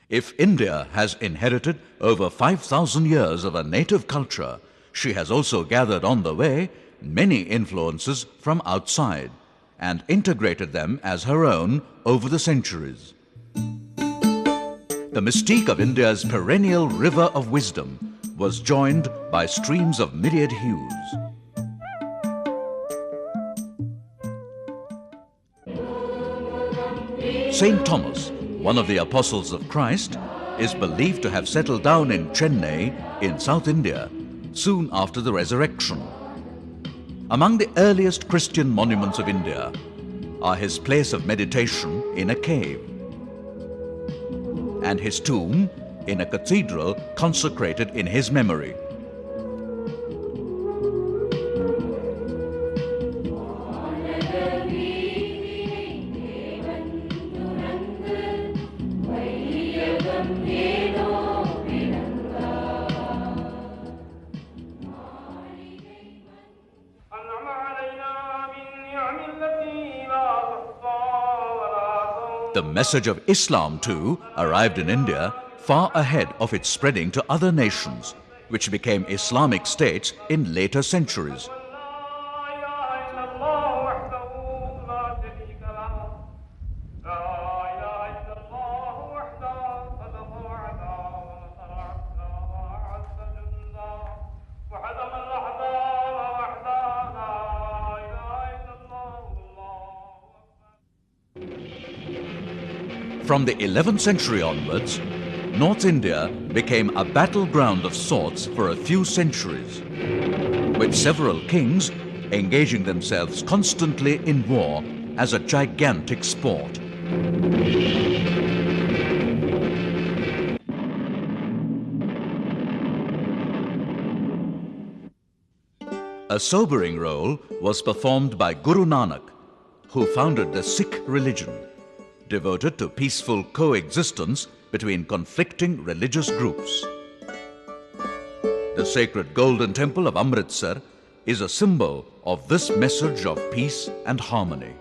If India has inherited over 5,000 years of a native culture, she has also gathered on the way many influences from outside and integrated them as her own over the centuries. The mystique of India's perennial river of wisdom was joined by streams of myriad hues. Saint Thomas, one of the apostles of Christ, is believed to have settled down in Chennai in South India soon after the resurrection. Among the earliest Christian monuments of India are his place of meditation in a cave and his tomb in a cathedral consecrated in his memory. The message of Islam, too, arrived in India far ahead of its spreading to other nations, which became Islamic states in later centuries. From the 11th century onwards, North India became a battleground of sorts for a few centuries, with several kings engaging themselves constantly in war as a gigantic sport. A sobering role was performed by GuruNanak, who founded the Sikh religion, devoted to peaceful coexistence between conflicting religious groups. The sacred golden temple of Amritsar is a symbol of this message of peace and harmony.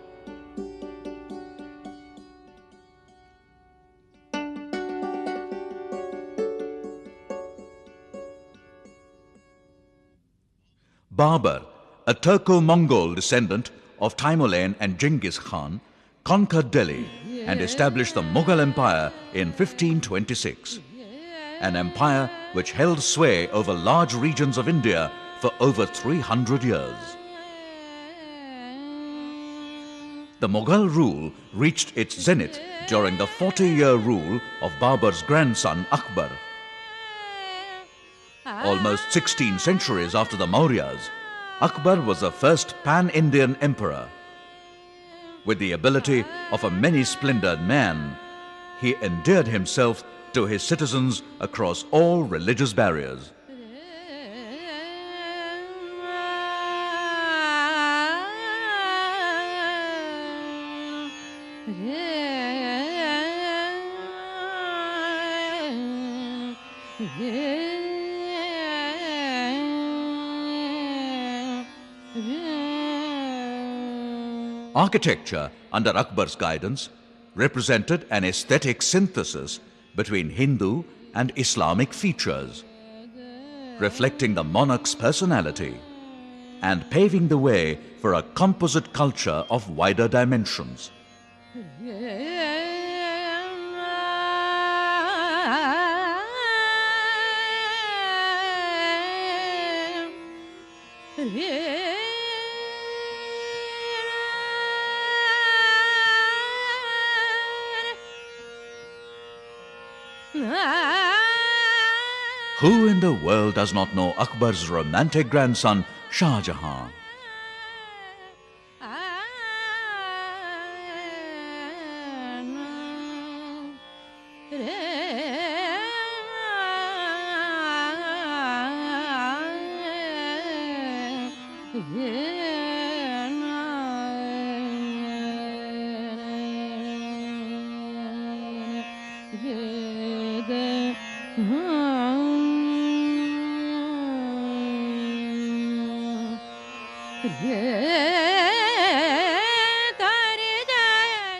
Babur, a Turco-Mongol descendant of Tamerlane and Genghis Khan, conquered Delhi and established the Mughal Empire in 1526, an empire which held sway over large regions of India for over 300 years. The Mughal rule reached its zenith during the 40-year rule of Babur's grandson Akbar. Almost 16 centuries after the Mauryas, Akbar was the first pan-Indian emperor. With the ability of a many-splendored man, he endeared himself to his citizens across all religious barriers. Architecture, under Akbar's guidance, represented an aesthetic synthesis between Hindu and Islamic features, reflecting the monarch's personality, and paving the way for a composite culture of wider dimensions. Who in the world does not know Akbar's romantic grandson, Shah Jahan?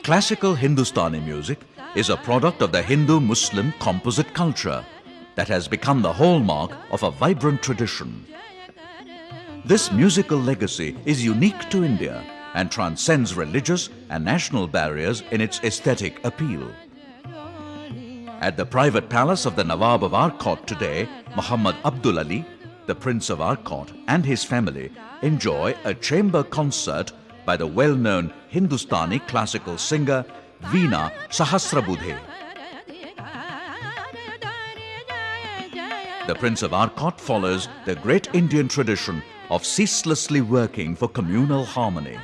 Classical Hindustani music is a product of the Hindu-Muslim composite culture that has become the hallmark of a vibrant tradition. This musical legacy is unique to India and transcends religious and national barriers in its aesthetic appeal. At the private palace of the Nawab of Arcot today, Muhammad Abdul Ali, the Prince of Arcot, and his family enjoy a chamber concert by the well-known Hindustani classical singer Veena Sahasrabudhe. The Prince of Arcot follows the great Indian tradition of ceaselessly working for communal harmony.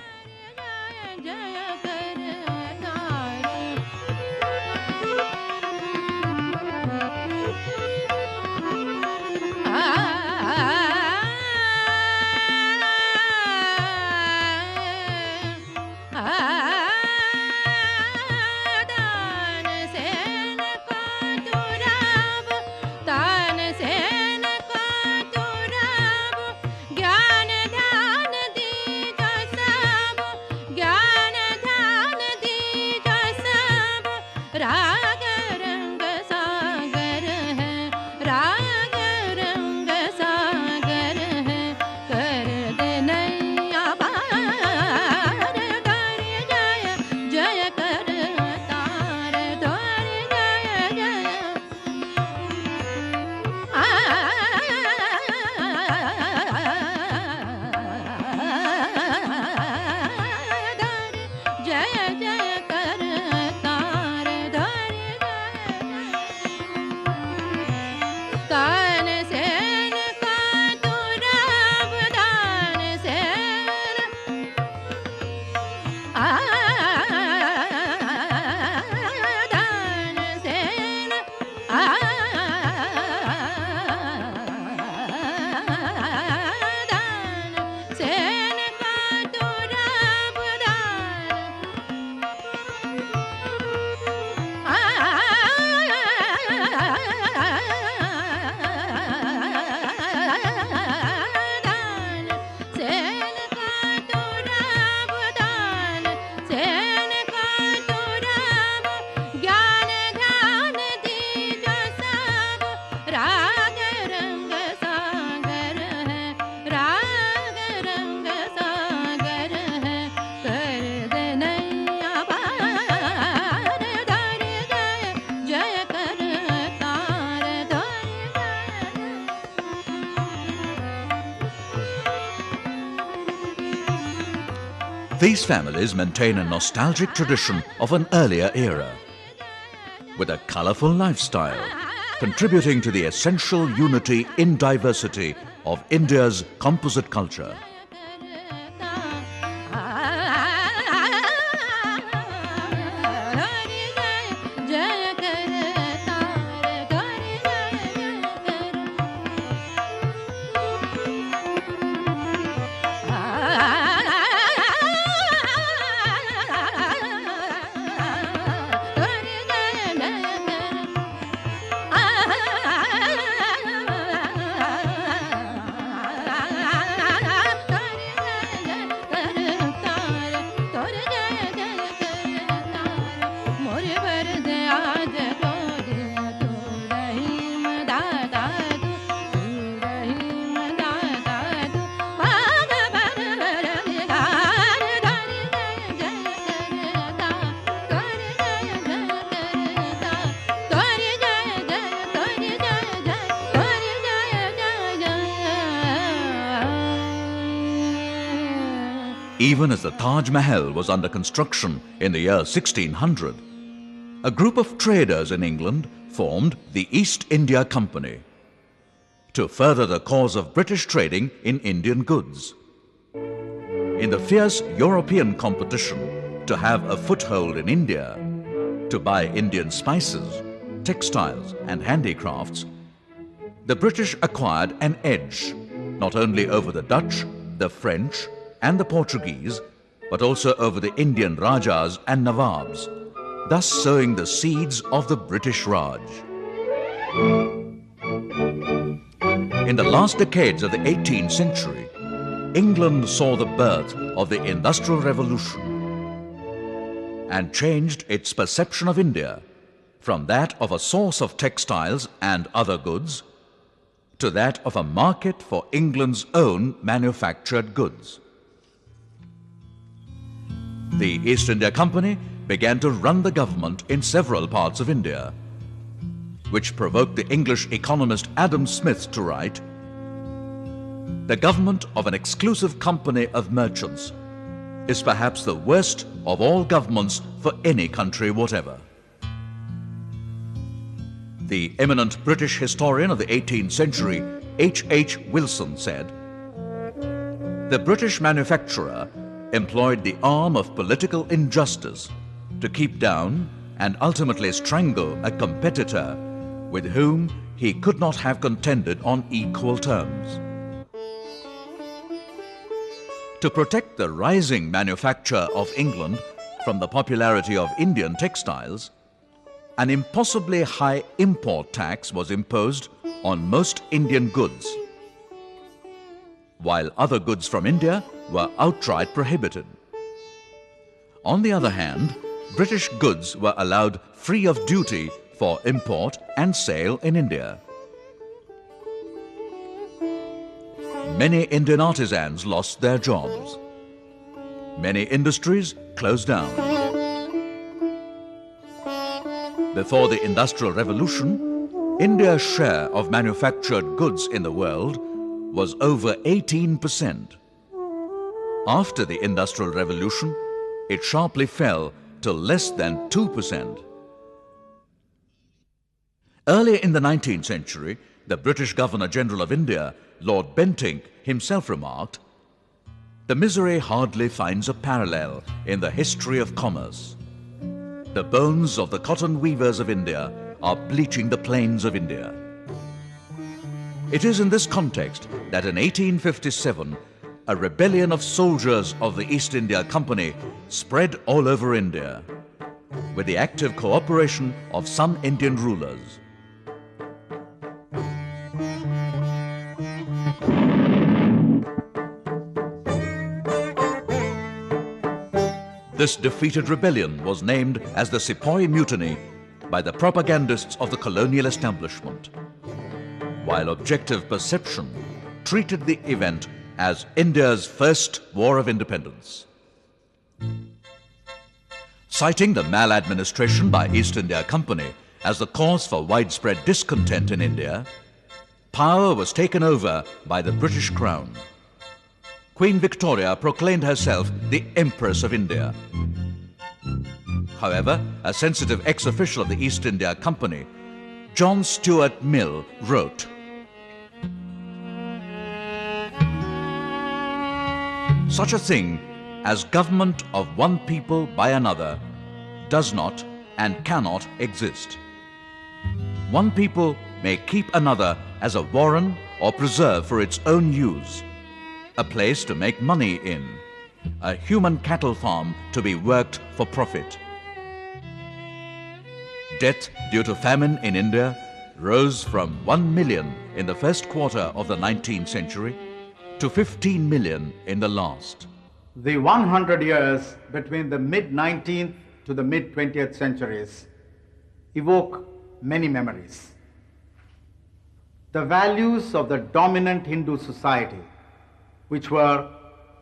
These families maintain a nostalgic tradition of an earlier era, with a colorful lifestyle, contributing to the essential unity in diversity of India's composite culture. Even as the Taj Mahal was under construction in the year 1600, a group of traders in England formed the East India Company to further the cause of British trading in Indian goods. In the fierce European competition to have a foothold in India, to buy Indian spices, textiles and handicrafts, the British acquired an edge not only over the Dutch, the French and the Portuguese, but also over the Indian Rajas and Nawabs, thus sowing the seeds of the British Raj. In the last decades of the 18th century, England saw the birth of the Industrial Revolution and changed its perception of India from that of a source of textiles and other goods to that of a market for England's own manufactured goods. The East India Company began to run the government in several parts of India, which provoked the English economist Adam Smith to write, "The government of an exclusive company of merchants is perhaps the worst of all governments for any country whatever." The eminent British historian of the 18th century, H. Wilson, said, "The British manufacturer employed the arm of political injustice to keep down and ultimately strangle a competitor with whom he could not have contended on equal terms." To protect the rising manufacture of England from the popularity of Indian textiles, an impossibly high import tax was imposed on most Indian goods, while other goods from India were outright prohibited. On the other hand, British goods were allowed free of duty for import and sale in India. Many Indian artisans lost their jobs. Many industries closed down. Before the Industrial Revolution, India's share of manufactured goods in the world was over 18%. After the Industrial Revolution, it sharply fell to less than 2%. Early in the 19th century, the British Governor-General of India, Lord Bentinck, himself remarked, "The misery hardly finds a parallel in the history of commerce. The bones of the cotton weavers of India are bleaching the plains of India." It is in this context that in 1857, a rebellion of soldiers of the East India Company spread all over India, with the active cooperation of some Indian rulers. This defeated rebellion was named as the Sepoy Mutiny by the propagandists of the colonial establishment, while objective perception treated the event as India's first war of independence. Citing the maladministration by East India Company as the cause for widespread discontent in India, power was taken over by the British Crown. Queen Victoria proclaimed herself the Empress of India. However, a sensitive ex-official of the East India Company, John Stuart Mill, wrote, "Such a thing as government of one people by another does not and cannot exist. One people may keep another as a warren or preserve for its own use, a place to make money in, a human cattle farm to be worked for profit." Death due to famine in India rose from 1 million in the first quarter of the 19th century to 15 million in the last. The 100 years between the mid-19th to the mid-20th centuries evoke many memories. The values of the dominant Hindu society, which were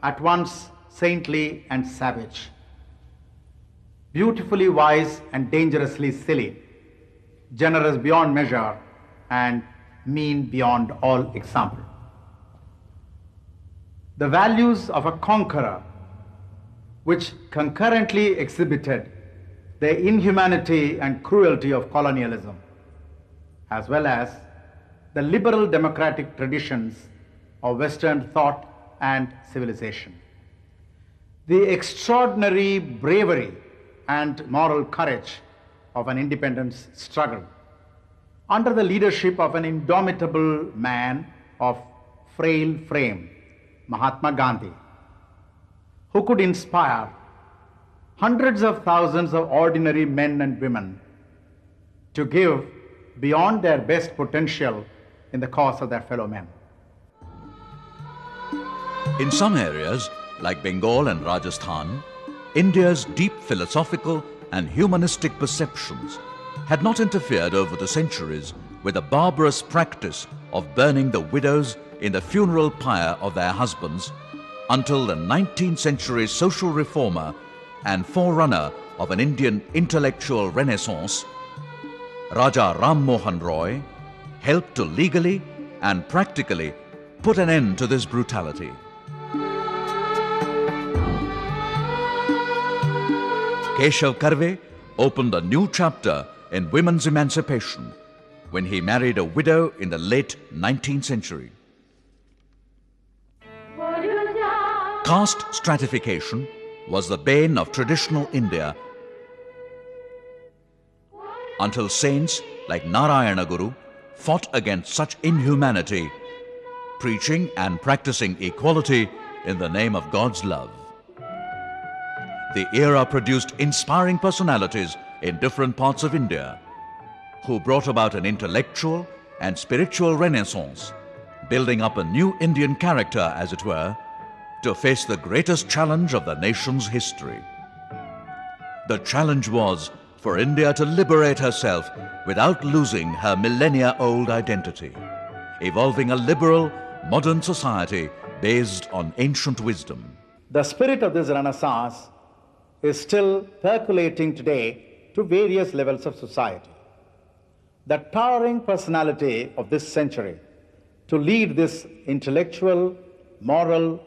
at once saintly and savage, beautifully wise and dangerously silly, generous beyond measure and mean beyond all example. The values of a conqueror which concurrently exhibited the inhumanity and cruelty of colonialism, as well as the liberal democratic traditions of Western thought and civilization. The extraordinary bravery and moral courage of an independence struggle under the leadership of an indomitable man of frail frame, Mahatma Gandhi, who could inspire hundreds of thousands of ordinary men and women to give beyond their best potential in the cause of their fellow men. In some areas, like Bengal and Rajasthan, India's deep philosophical and humanistic perceptions had not interfered over the centuries with the barbarous practice of burning the widows in the funeral pyre of their husbands until the 19th century social reformer and forerunner of an Indian intellectual renaissance, Raja Ram Mohan Roy, helped to legally and practically put an end to this brutality. Keshav Karve opened a new chapter in women's emancipation when he married a widow in the late 19th century. Caste stratification was the bane of traditional India until saints like Narayana Guru fought against such inhumanity, preaching and practicing equality in the name of God's love. The era produced inspiring personalities in different parts of India who brought about an intellectual and spiritual renaissance, building up a new Indian character, as it were, to face the greatest challenge of the nation's history. The challenge was for India to liberate herself without losing her millennia-old identity, evolving a liberal, modern society based on ancient wisdom. The spirit of this Renaissance is still percolating today to various levels of society. The towering personality of this century to lead this intellectual, moral,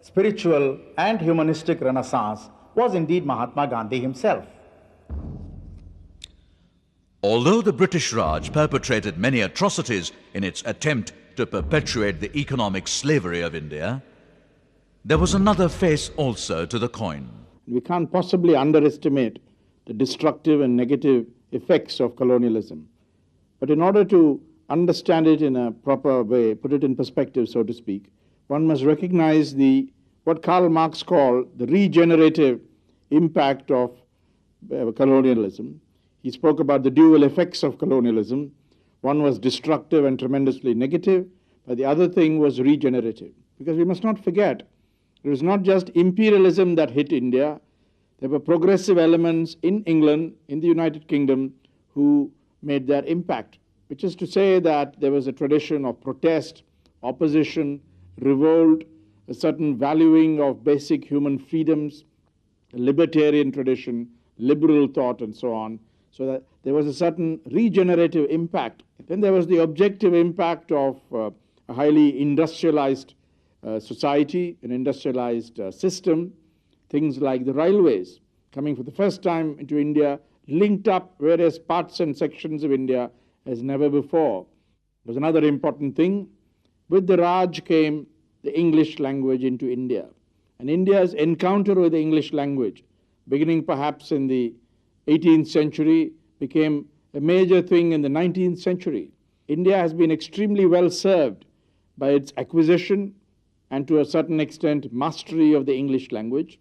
spiritual and humanistic renaissance was indeed Mahatma Gandhi himself. Although the British Raj perpetrated many atrocities in its attempt to perpetuate the economic slavery of India, there was another face also to the coin. We can't possibly underestimate the destructive and negative effects of colonialism. But in order to understand it in a proper way, put it in perspective, so to speak, one must recognize what Karl Marx called the regenerative impact of colonialism. He spoke about the dual effects of colonialism. One was destructive and tremendously negative, but the other thing was regenerative. Because we must not forget, it was not just imperialism that hit India. There were progressive elements in England, in the United Kingdom, who made their impact, which is to say that there was a tradition of protest, opposition, revolt, a certain valuing of basic human freedoms, a libertarian tradition, liberal thought, and so on. So that there was a certain regenerative impact. Then there was the objective impact of a highly industrialized society, an industrialized system, things like the railways coming for the first time into India, linked up various parts and sections of India as never before. There was another important thing. With the Raj came the English language into India. And India's encounter with the English language, beginning perhaps in the 18th century, became a major thing in the 19th century. India has been extremely well served by its acquisition and to a certain extent mastery of the English language.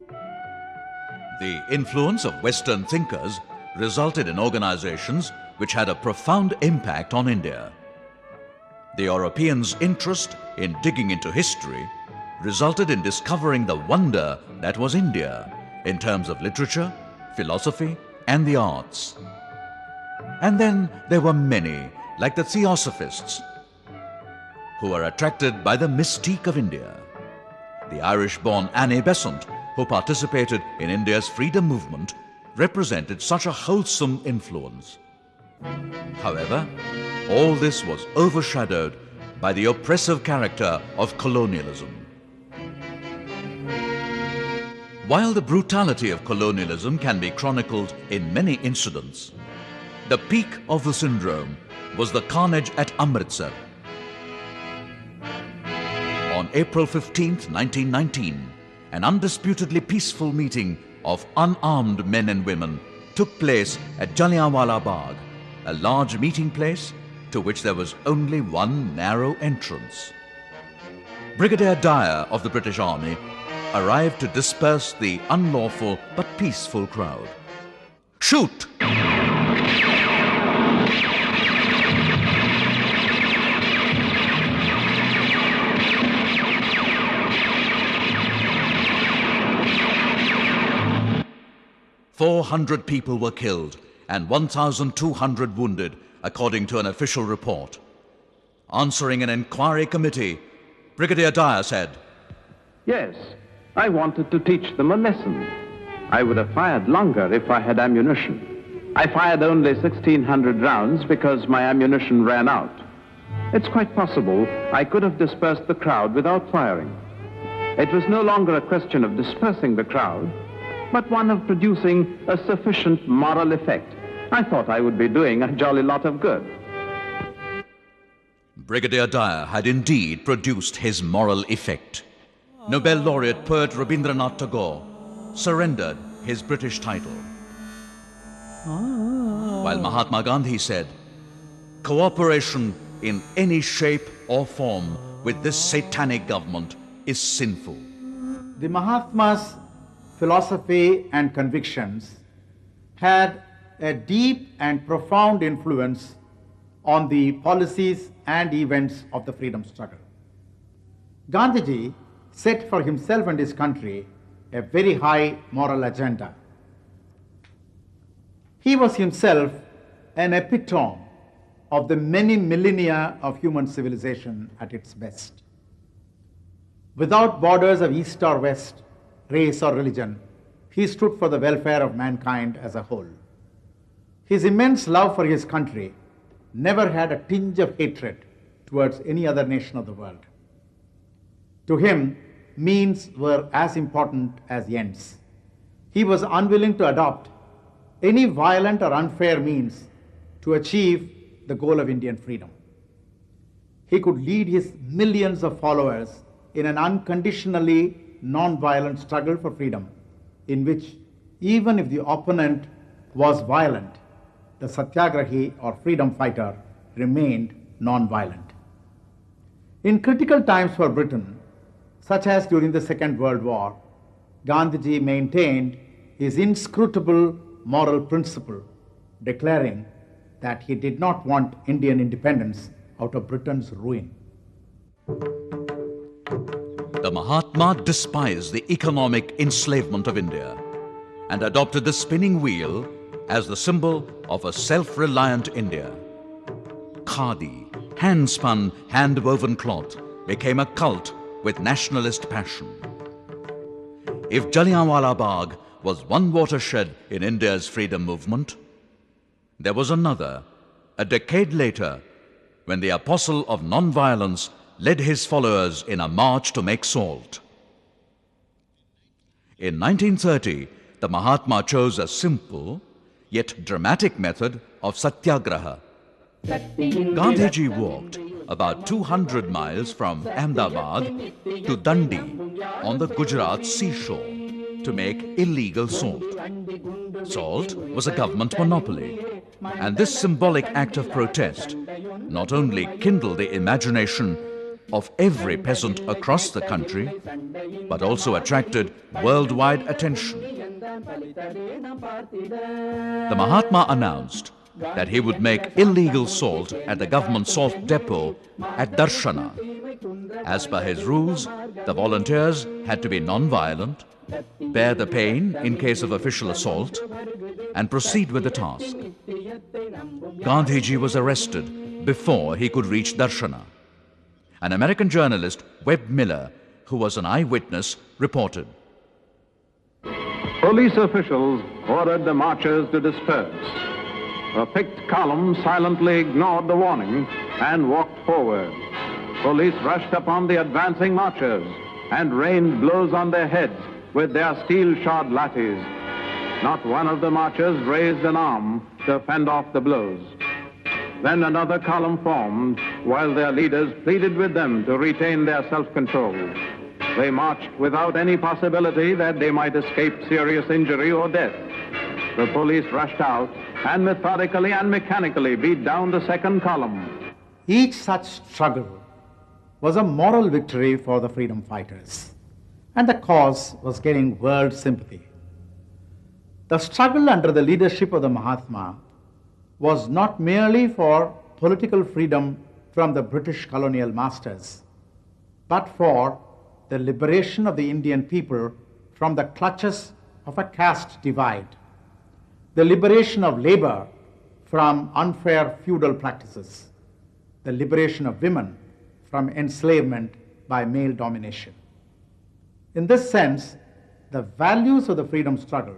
The influence of Western thinkers resulted in organizations which had a profound impact on India. The Europeans' interest in digging into history resulted in discovering the wonder that was India in terms of literature, philosophy, and the arts. And then there were many, like the Theosophists, who were attracted by the mystique of India. The Irish-born Annie Besant, who participated in India's freedom movement, represented such a wholesome influence. However, all this was overshadowed by the oppressive character of colonialism. While the brutality of colonialism can be chronicled in many incidents, the peak of the syndrome was the carnage at Amritsar. On April 15, 1919, an undisputedly peaceful meeting of unarmed men and women took place at Jallianwala Bagh, a large meeting place to which there was only one narrow entrance. Brigadier Dyer of the British Army arrived to disperse the unlawful but peaceful crowd. Shoot! "400 people were killed and 1,200 wounded, according to an official report. Answering an inquiry committee, Brigadier Dyer said, "Yes, I wanted to teach them a lesson. I would have fired longer if I had ammunition. I fired only 1,600 rounds because my ammunition ran out. It's quite possible I could have dispersed the crowd without firing. It was no longer a question of dispersing the crowd, but one of producing a sufficient moral effect. I thought I would be doing a jolly lot of good." Brigadier Dyer had indeed produced his moral effect. Nobel laureate poet Rabindranath Tagore surrendered his British title, while Mahatma Gandhi said, "Cooperation in any shape or form with this satanic government is sinful." The Mahatma's philosophy and convictions had a deep and profound influence on the policies and events of the freedom struggle. Gandhiji set for himself and his country a very high moral agenda. He was himself an epitome of the many millennia of human civilization at its best. Without borders of east or west, race or religion, he stood for the welfare of mankind as a whole. His immense love for his country never had a tinge of hatred towards any other nation of the world. To him, means were as important as ends. He was unwilling to adopt any violent or unfair means to achieve the goal of Indian freedom. He could lead his millions of followers in an unconditionally non-violent struggle for freedom, in which even if the opponent was violent, the satyagrahi or freedom fighter remained non-violent. In critical times for Britain, such as during the Second World War, Gandhiji maintained his inscrutable moral principle, declaring that he did not want Indian independence out of Britain's ruin. The Mahatma despised the economic enslavement of India and adopted the spinning wheel as the symbol of a self-reliant India. Khadi, hand-spun, hand-woven cloth, became a cult with nationalist passion. If Jallianwala Bagh was one watershed in India's freedom movement, there was another, a decade later, when the apostle of non-violence led his followers in a march to make salt. In 1930, the Mahatma chose a simple yet dramatic method of satyagraha. Gandhiji walked about 200 miles from Ahmedabad to Dandi on the Gujarat seashore to make illegal salt. Salt was a government monopoly, and this symbolic act of protest not only kindled the imagination of every peasant across the country, but also attracted worldwide attention. The Mahatma announced that he would make illegal salt at the government salt depot at Darshana. As per his rules, the volunteers had to be non-violent, bear the pain in case of official assault, and proceed with the task. Gandhiji was arrested before he could reach Darshana. An American journalist, Webb Miller, who was an eyewitness, reported. Police officials ordered the marchers to disperse. A picked column silently ignored the warning and walked forward. Police rushed upon the advancing marchers and rained blows on their heads with their steel-shod lathis. Not one of the marchers raised an arm to fend off the blows. Then another column formed, while their leaders pleaded with them to retain their self-control. They marched without any possibility that they might escape serious injury or death. The police rushed out and methodically and mechanically beat down the second column. Each such struggle was a moral victory for the freedom fighters, and the cause was getting world sympathy. The struggle under the leadership of the Mahatma was not merely for political freedom from the British colonial masters, but for the liberation of the Indian people from the clutches of a caste divide, the liberation of labor from unfair feudal practices, the liberation of women from enslavement by male domination. In this sense, the values of the freedom struggle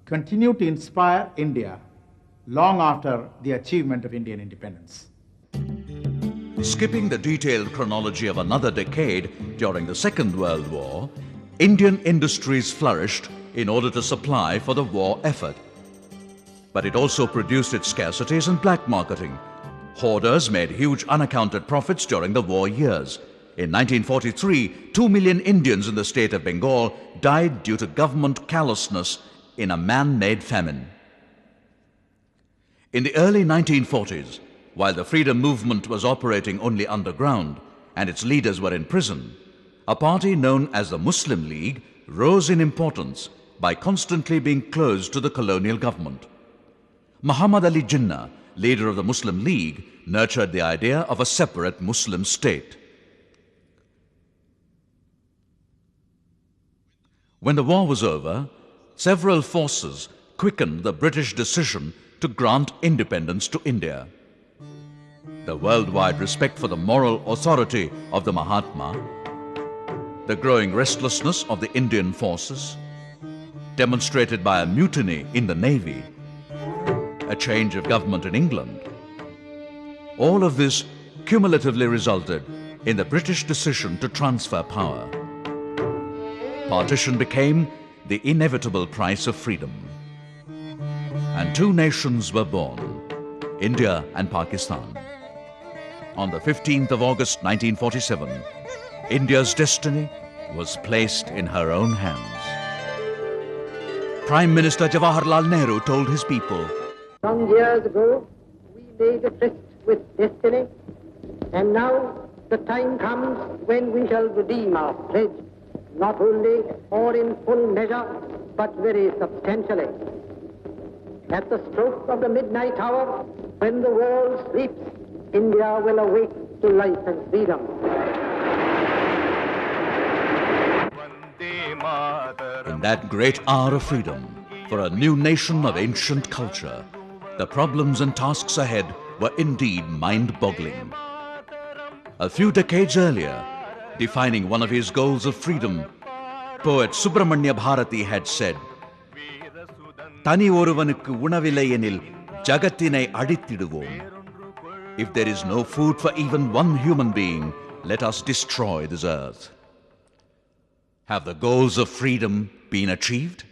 continue to inspire India long after the achievement of Indian independence. Skipping the detailed chronology of another decade during the Second World War, Indian industries flourished in order to supply for the war effort. But it also produced its scarcities and black marketing. Hoarders made huge unaccounted profits during the war years. In 1943, 2 million Indians in the state of Bengal died due to government callousness in a man-made famine. In the early 1940s, while the freedom movement was operating only underground and its leaders were in prison, a party known as the Muslim League rose in importance by constantly being close to the colonial government. Muhammad Ali Jinnah, leader of the Muslim League, nurtured the idea of a separate Muslim state. When the war was over, several forces quickened the British decision to grant independence to India. The worldwide respect for the moral authority of the Mahatma, the growing restlessness of the Indian forces, demonstrated by a mutiny in the Navy, a change of government in England, all of this cumulatively resulted in the British decision to transfer power. Partition became the inevitable price of freedom. And two nations were born, India and Pakistan. On the 15th of August 1947, India's destiny was placed in her own hands. Prime Minister Jawaharlal Nehru told his people, "Some years ago, we made a tryst with destiny, and now the time comes when we shall redeem our pledge, not only or in full measure, but very substantially. At the stroke of the midnight hour, when the world sleeps, India will awake to life and freedom." In that great hour of freedom, for a new nation of ancient culture, the problems and tasks ahead were indeed mind-boggling. A few decades earlier, defining one of his goals of freedom, poet Subramanya Bharati had said, "Tani oruvanukku unavillai enil jagathinai adithiduvom. If there is no food for even one human being, let us destroy this earth." Have the goals of freedom been achieved?